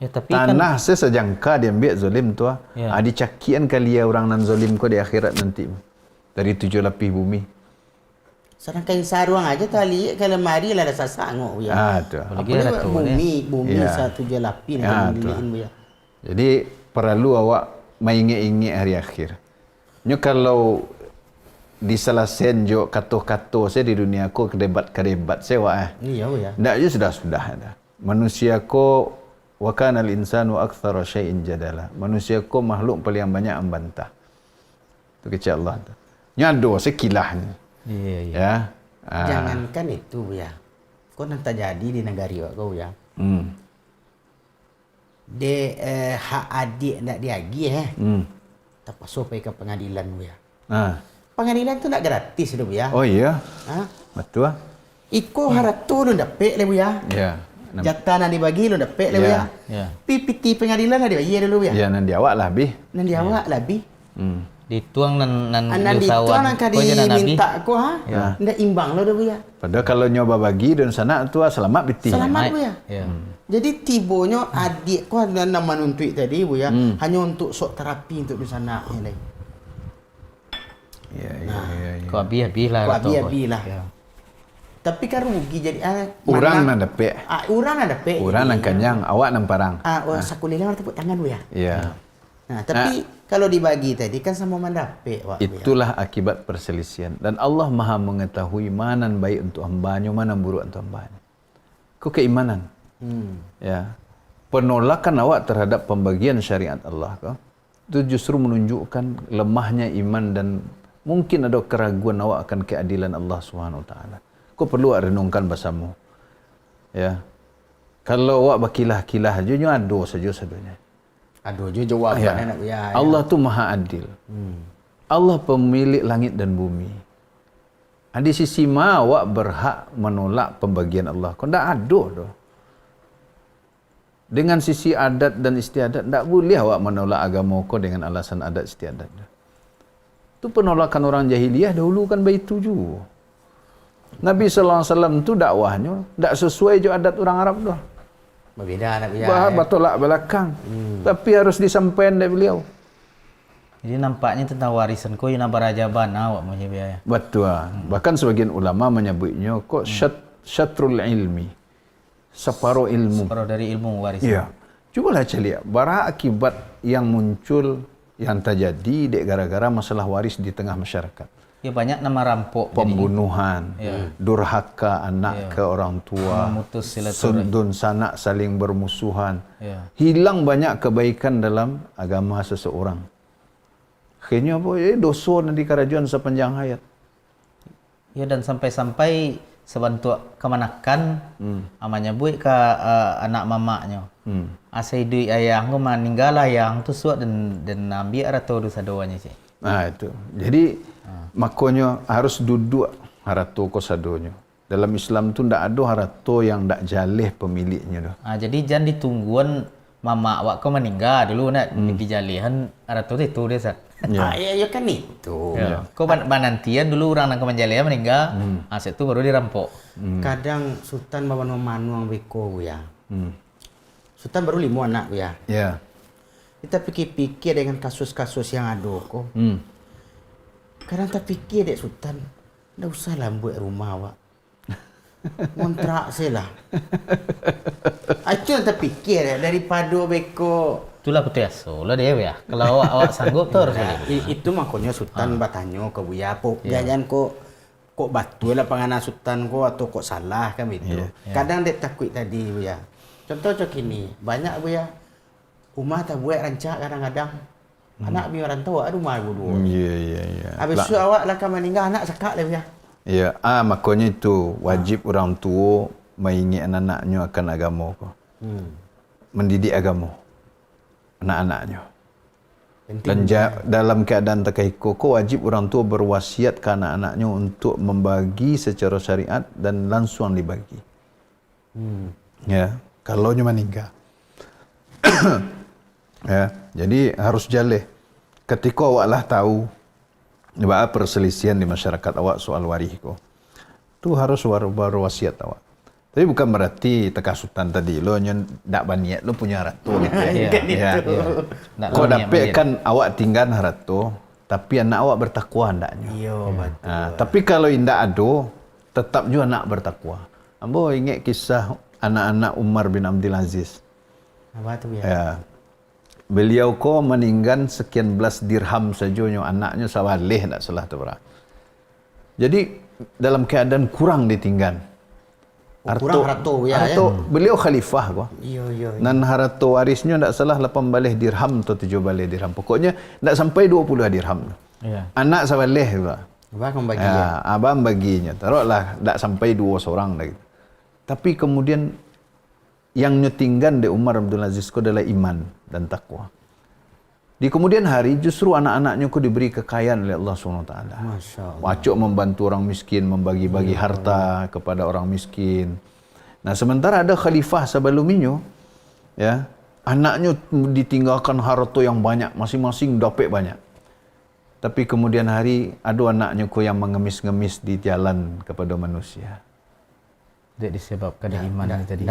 Ya, tapi tanah kan, sesejangka dia ambil zalim tu. Ya. Dicakian kali ya orang nan zalim ko di akhirat nanti. Dari 7 lapis bumi. Sedangkan saruang aja tali kalau mari lah rasa sanggup ya. Tu. Apalagi bumi satu je lapis Ya, ya. Jadi perlu awak mengingat-ingat hari akhir. Nyo kalau di salah senjo kata-kata saya di dunia ko kedebat saya Iya ya. Ndak je sudah ada. Manusia ko wa kana al-insanu aktsara syai'in jadala. Manusia ko makhluk paling banyak membantah. Tu kecil Allah tu. Nyado sekilah ni. iya. Ya. Jangankan itu ya. Kau nanti jadi di negara kau ya. De hak adik nak diagi tak pasal pergi ke pengadilan ya. Pengadilan tu nak gratis tu ya. Oh iya. Betul. Iko haratu lu dapat le ya. Ya. Jatah nak dibagi lu dapat le ya. Ya. PPT pengadilan ada bayar dulu ya. Ya nanti awak lah bi. Nanti awak lebih. Dituang nan dituang nan kadi minta ko Ya. Ndak imbang lo tu ya. Padahal kalau nyoba bagi dan sana tu selamat biti. Selamat bu ya. Ya. Jadi tibonya adik ko nama menuntut tadi bu ya, hanya untuk sok terapi untuk di sana ni. Ya. Kau habis lah. Kau habis lah. Tapi kan rugi jadi Orang nak dapat. Orang nak dapat. Orang nak kenyang, awak nak parang. Orang sakulilah tepuk tangan bu ya. Ya. Nah, tapi kalau dibagi tadi kan sama mendapat. Itulah akibat perselisihan. Dan Allah Maha mengetahui mana yang baik untuk hambanya, mana yang buruk untuk hambanya. Kau keimanan. Ya. Penolakan awak terhadap pembagian syariat Allah itu justru menunjukkan lemahnya iman dan mungkin ada keraguan awak akan keadilan Allah Subhanahu wa taala. Kau perlu renungkan bahasamu. Ya. Kalau awak berkilah-kilah aja ada saja-sajanya. Aduh, jawabannya nak ya. Allah tu Maha Adil. Allah pemilik langit dan bumi. Di sisi mana awak berhak menolak pembagian Allah? Kau tak ada doh. Dengan sisi adat dan istiadat, tak boleh awak menolak agama kau dengan alasan adat istiadat. Itu penolakan orang jahiliyah dahulu kan begitu juga. Nabi SAW tu dakwahnya tak sesuai je adat orang Arab dah. Berbeza nak Buya. Bertolak belakang. Tapi harus disampaikan dari beliau. Jadi nampaknya tentang warisan ko yang barajaban awak punya biaya. Betul. Bahkan sebagian ulama menyebutnya kok syatrul ilmi. Separuh ilmu. Separuh dari ilmu warisan. Ya. Cubalah lihat bara akibat yang muncul yang terjadi dek gara-gara masalah waris di tengah masyarakat. Ya banyak nama rampok, pembunuhan, durhaka anak ke orang tua, memutus silaturahmi, sudun sanak saling bermusuhan. Hilang banyak kebaikan dalam agama seseorang. Akhirnya apa? Dosa nanti kerajuan sepanjang hayat. Ya, dan sampai-sampai sebantu kemanakan amanya buik ke anak mamaknya. Asai duit ayang ko meninggal ayang tu suat dan ambil atau dosa doanya sih. Nah itu. Jadi makanya harus duduk harato ko sadonyo. Dalam Islam tu ndak ada harato yang ndak jaleh pemiliknya dah. Jadi jangan ditungguan mama awak ko meninggal dulu nak dijalihan harato itu dia sat. Ya kan itu. Ko nantian dulu orang nak menjalihan meninggal, aset tu baru dirampok. Kadang Sultan bawa manuang beko ya. Sultan baru 5 anak ya. Ya. Kita pikir-pikir dengan kasus-kasus yang ada kok. Kadang tak fikir dek Sultan, dah usahlah buat rumah awak. Kontrak saya lah. Itu yang terfikir daripada beko. Itulah petuaso lah dia ya. Kalau awak sanggup tu harus boleh. Itu makanya Sultan bertanya ke Buya, jangan kok betul lah penganan Sultan kok atau kok salah kan itu. Kadang dia takut tadi Buya. Contoh macam ini, banyak Buya. Rumah tak buat rancak kadang-kadang. Anak biar orang tua rumah dua. Ya. Habis tu awak lah kan meninggal anak sekak lah Buya. Ya, makanya itu wajib orang tua mengingat anak-anaknya akan agama ko. Mendidik agama anak-anaknya. Dan dalam keadaan terkaiko ko wajib orang tua berwasiat ke anak-anaknya untuk membagi secara syariat dan langsung dibagi. Ya, kalau nya meninggal. Ya, jadi harus jaleh. Ketika awak lah tahu bahwa perselisihan di masyarakat awak soal waris ko, tu harus berwasiat awak. Tapi bukan berarti tekasutan tadi lo ndak baniat lo punya harato. Kau dapat kan awak tinggal harato, tapi anak awak bertakwa ndaknya. Iya betul. Tapi kalau indak ado, tetap juga anak bertakwa. Ambo ingat kisah anak-anak Umar bin Abdul Aziz. Apa tu ya? Ya. Beliau ko meninggal sekian belas dirham saja anaknya sawaleh tak salah tu berah. Jadi dalam keadaan kurang ditinggal. Kurang harato ya. Beliau khalifah ko. Iya. Dan harato warisnya tak salah 18 dirham atau 17 dirham. Pokoknya tak sampai 20 dirham. Ya. Anak sawaleh juga. Abang bagi. Abang baginya. Taruhlah tak sampai 2 seorang lagi. Tapi kemudian yang nyetinggan di Umar Abdul Aziz ko adalah iman dan takwa. Di kemudian hari justru anak-anaknya ko diberi kekayaan oleh Allah SWT. Masya Allah. Wacuk membantu orang miskin, membagi-bagi harta kepada orang miskin. Nah, sementara ada khalifah sebelumnya, ya, anaknya ditinggalkan harta yang banyak, masing-masing dapat banyak. Tapi kemudian hari ada anaknya ko yang mengemis-ngemis di jalan kepada manusia. Tidak disebabkan dari iman tadi.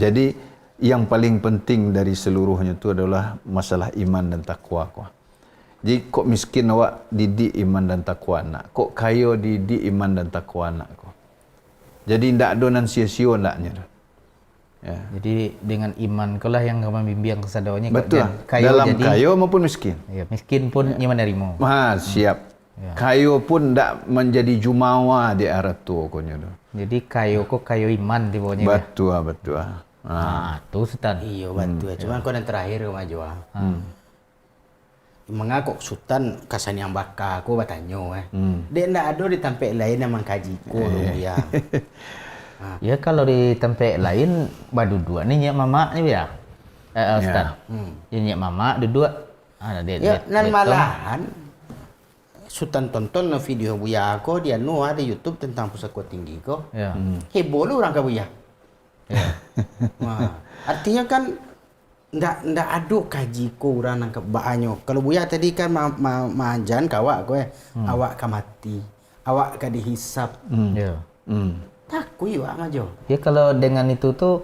Jadi yang paling penting dari seluruhnya itu adalah masalah iman dan takwa. Jadi kok miskin awak didik iman dan takwa anak. Kok kaya didik iman dan takwa anak. Jadi tidak ada nan sia-sia ndaknya. Ya. Jadi dengan iman kaulah yang membimbing kesadanya. Betul. Dalam jadi, kaya maupun miskin. Ya, miskin pun ia menerima. Siap. Ya. Kayo pun tak menjadi jumawa di arah tu konya tu. Jadi kayo ko kayo iman di bawahnya. Betul. Tu Sultan. Iya betul. Cuma kau yang terakhir kau maju. Mengakuk Sultan kasan yang bakar aku bertanya dia ndak ada di tempat lain yang mengkaji ko ya. Ya kalau di tempat lain dua ni nyak mama ni ya. Ustaz. Ya nyak mama dua. Ya nan malahan Sultan tonton video Buya aku dia ada YouTube tentang pusaka tinggi ko. Ya. Heboh lu orang ke Buya. Ya. Artinya kan ndak ada kaji ko orang nangkap baanyo. Kalau Buya tadi kan majan kawak ko awak ka mati. Awak ka dihisap. Ya. Takui wak majo. Ya kalau dengan itu tu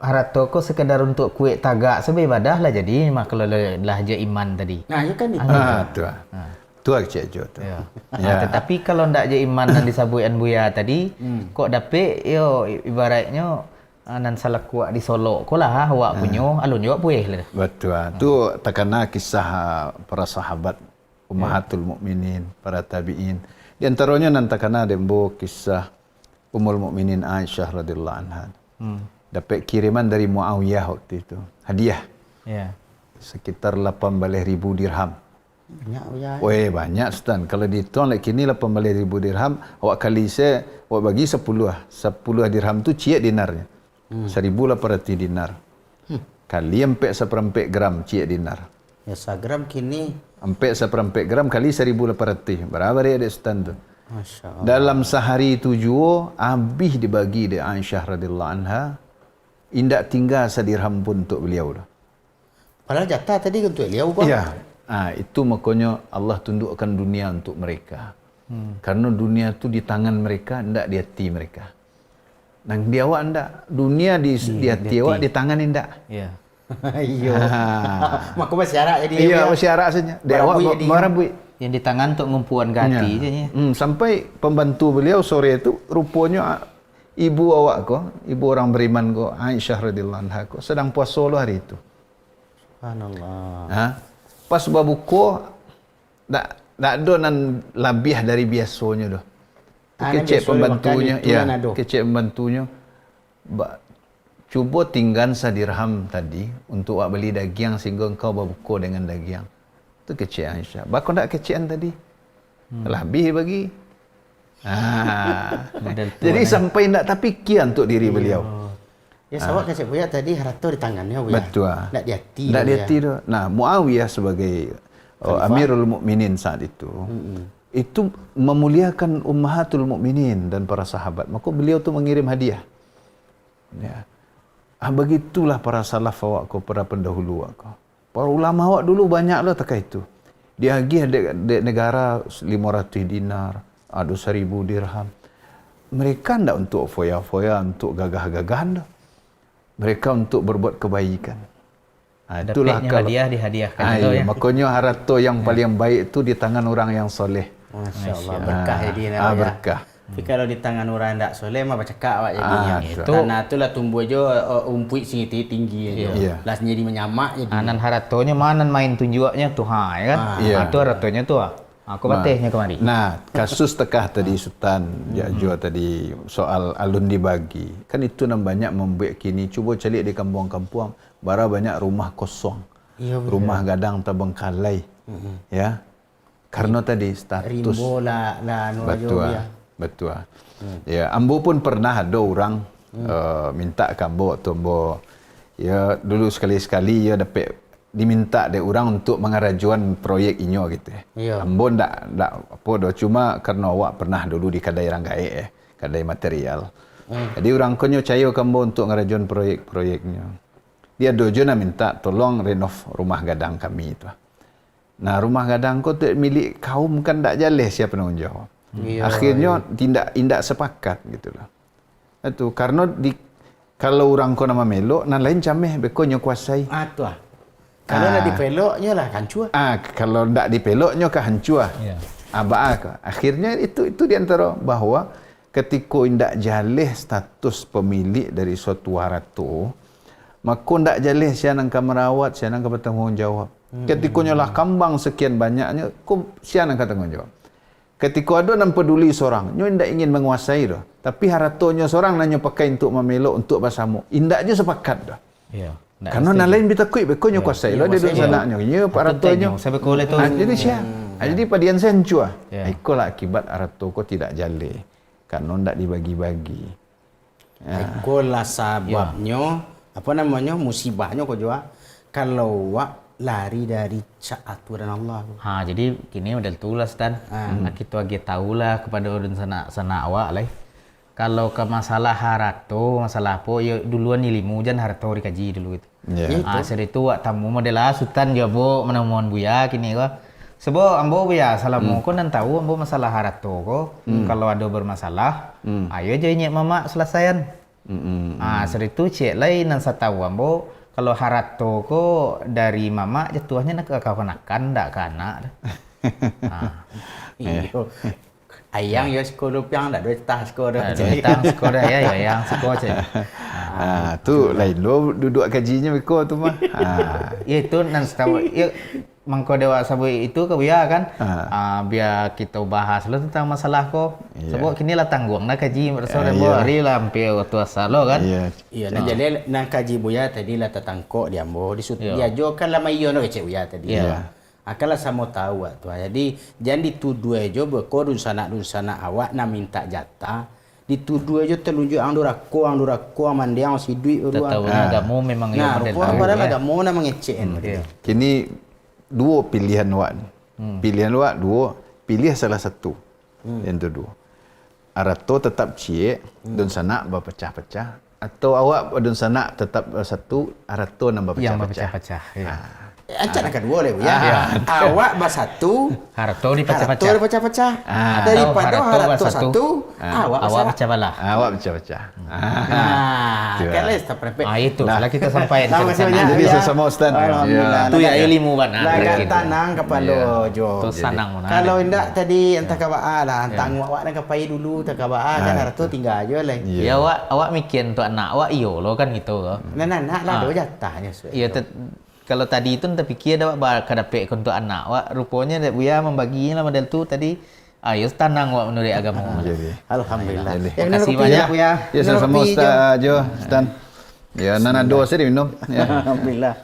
harato ko sekedar untuk kue tagak sebebadah lah jadi mah kalau lah je iman tadi. Nah, ya kan itu. Tu cik Jo tu. Ya. Tetapi kalau ndak je iman nan disabuian buya tadi, kok dapet yo ibaratnya nan salah kuat di Solo ko lah awak punyo alun juga puih lah. Betul. Tu takana kisah para sahabat Ummahatul Mukminin, para tabi'in. Di antaranya nan takana dembo kisah Ummul Mukminin Aisyah radhiyallahu anha. Dapat kiriman dari Muawiyah waktu itu. Hadiah. Ya. Sekitar 18,000 dirham. Banyak ya. Weh, banyak Stan. Kalau dihitung lagi kini 18,000 dirham, awak kali awak bagi 10 lah. 10 dirham tu ciak dinarnya. 1,800 dinar. Kali empek 1/4 gram ciak dinar. Ya, 1 gram kini. Empek 1/4 gram kali 1,800. Berapa dia ada Stan tu? Masya Allah. Dalam sehari itu juga, habis dibagi di Aisyah radhiyallahu anha. Indak tinggal sedirham pun untuk beliau dah. Padahal jatah tadi untuk beliau kok. Ya. Itu makanya Allah tundukkan dunia untuk mereka. Karena dunia tu di tangan mereka, ndak di hati mereka. Nang di awak ndak. Dunia di hati awak, di tangan ndak. Ya. Iya. Mak kau bersyarat jadi. Iya, bersyarat saja. Di awak marabui. Yang di tangan untuk ngumpuan ke hati je nya. Sampai pembantu beliau sore itu rupanya ibu awak ko, ibu orang beriman ko, Aisyah radhiyallahu anha ko sedang puasa lo hari itu. Subhanallah. Pas babuko tak ada nan lebih dari biasanya dah. Kecek pembantunya, kecek pembantunya. Cuba tinggal sedirham tadi untuk awak beli daging sehingga engkau babuko dengan daging. Itu kecek Aisyah. Bakon tak kecekan tadi. Lebih bagi. Jadi sampai tak terfikir untuk diri beliau. Ya, sawak kasih buaya tadi harato di tangannya buaya. Betul. Tak di hati. Tak di hati tu. Nah, Muawiyah sebagai Amirul Mukminin saat itu, itu memuliakan Ummahatul Mukminin dan para sahabat. Maka beliau tu mengirim hadiah. Ya. Begitulah para salaf awak ko, para pendahulu awak ko. Para ulama awak dulu banyaklah terkait itu. Dia hadiah di negara 500 dinar, ada 1,000 dirham. Mereka tidak untuk foya-foya, untuk gagah-gagahan dah. Mereka untuk berbuat kebaikan. Itulah kalau hadiah dihadiahkan itu ya. Makanya harta yang paling baik itu di tangan orang yang soleh. Masya Allah, berkah jadi berkah. Tapi kalau di tangan orang tak soleh mah bercakap awak jadinya. Karena itulah tumbuh aja umpuit sing tinggi aja. Las jadi menyamak jadi. Anan haratonya mana main tunjuknya tuh ya kan? Itu haratonya tuh. Aku batihnya kemari. Nah, kasus tekah tadi Sultan Jajo tadi soal alun dibagi. Kan itu nam banyak membuat kini cuba cari di kampung-kampung bara banyak rumah kosong. Rumah gadang terbengkalai. Ya. Karena tadi status rimbo lah betul. Ya, ambo pun pernah ada orang minta ke ambo tu ambo ya dulu sekali-sekali ya dapat diminta dari orang untuk mengarajuan proyek inyo gitu ya. Ambo ndak apa dah cuma karena awak pernah dulu di kedai ranggai kedai material. Jadi orang konyo cayo kambo untuk ngarajuan proyeknya. Dia dojo nak minta tolong renov rumah gadang kami itu. Nah, rumah gadang ko tu milik kaum kan ndak jaleh siapa penanggung jawab. Akhirnya tindak sepakat gitulah. Itu karena kalau orang ko nama melok nan lain cameh bekonyo kuasai. Kalau nak dipeloknya lah hancur. Kalau tak dipeloknya ke hancur. Akhirnya itu di antara bahawa ketika indak jalih status pemilik dari suatu harta, maka ndak jalih siapa nak merawat, siapa nak bertanggungjawab. Ketika nyolah kambang sekian banyaknya, siapa nak bertanggungjawab. Ketika ada yang peduli seorang, nyo indak ingin menguasai dah. Tapi haratonya seorang nanyo pakai untuk memelok, untuk bersamu. Indak je sepakat dah. Karena nak lain kita kuih bekonyo kuasai lah dia duduk sanaknya. Ya paratonya. Sampai kole tu. Jadi siapa? Jadi padian sencua. Ikolah akibat arato ko tidak jale. Karena ndak dibagi-bagi. Ikolah sebabnya apa namanya musibahnya ko jua kalau wak lari dari aturan Allah. Jadi kini udah tulas dan kita lagi tahulah kepada orang sana awak lah. Kalau ke masalah harato, masalah apa, ya duluan nilimu jan harato dikaji dulu itu. Seri itu tamu model sultan jabo menemuan buya kini ko. Sebab ambo buya salamu ko nan tahu ambo masalah harato ko. Kalau ada bermasalah, ayo aja nyek mama selesaian. Seritu cek lain nan satawa bo kalau harato ko dari mama jatuhnya nak ke kawan-kawan ndak ke anak. Iyo. Ayang yo sekolah piang ndak duit tah sekolah. Tang sekolah ya yang sekolah cek. Tu lain lo duduk kajinya beko tu mah. Ya itu nan setawa ya mangko dewa sabu itu ke biar kan biar kita bahas lo tentang masalah ko sebab kini lah tanggung nak kaji bersama bo hari lah hampir waktu asal kan iya nah jadi nang kaji buya tadi lah tatangko dia mo disut dia jokan lama iyo no kece buya tadi akalah samo tahu tu jadi jangan dituduh aja beko dun sana awak na minta jatah dituduh aja telunjuk angdurako amandiang si duit urang tahu agamo memang nah padahal agamo na mengecen kini dua pilihan awak ni. Pilihan awak dua, pilih salah satu. Yang tu dua. Arato tetap cie, don sanak berpecah-pecah atau awak don sanak tetap satu, arato nambah pecah-pecah. Yang berpecah-pecah. Ya. Ancan akan dua leh ya. Awak bersatu, harato dipecah-pecah. Daripada harato satu, awak pecah belah. Awak pecah-pecah. Kalau stop repet. Itu kalau kita sampai di sana. Jadi sesama ustaz. Tu ya ilmu bana. Lagat tanang kepala jo. Tu sanang mana. Kalau indak tadi entah kabaa lah, antang awak nak kapai dulu tak kabaa kan harato tinggal aja lah. Ya awak mikir untuk anak awak iyo lo kan gitu loh. Nak lah do jatahnya. Iya kalau tadi itu kita pikir dapat kadapek untuk anak wak rupanya Buya membaginya lah model tu tadi ayo tanang wak menurut agama. Alhamdulillah. Terima kasih banyak Buya. Ya sama Ustaz Jo Stan. Ya nana doa sini minum. Alhamdulillah.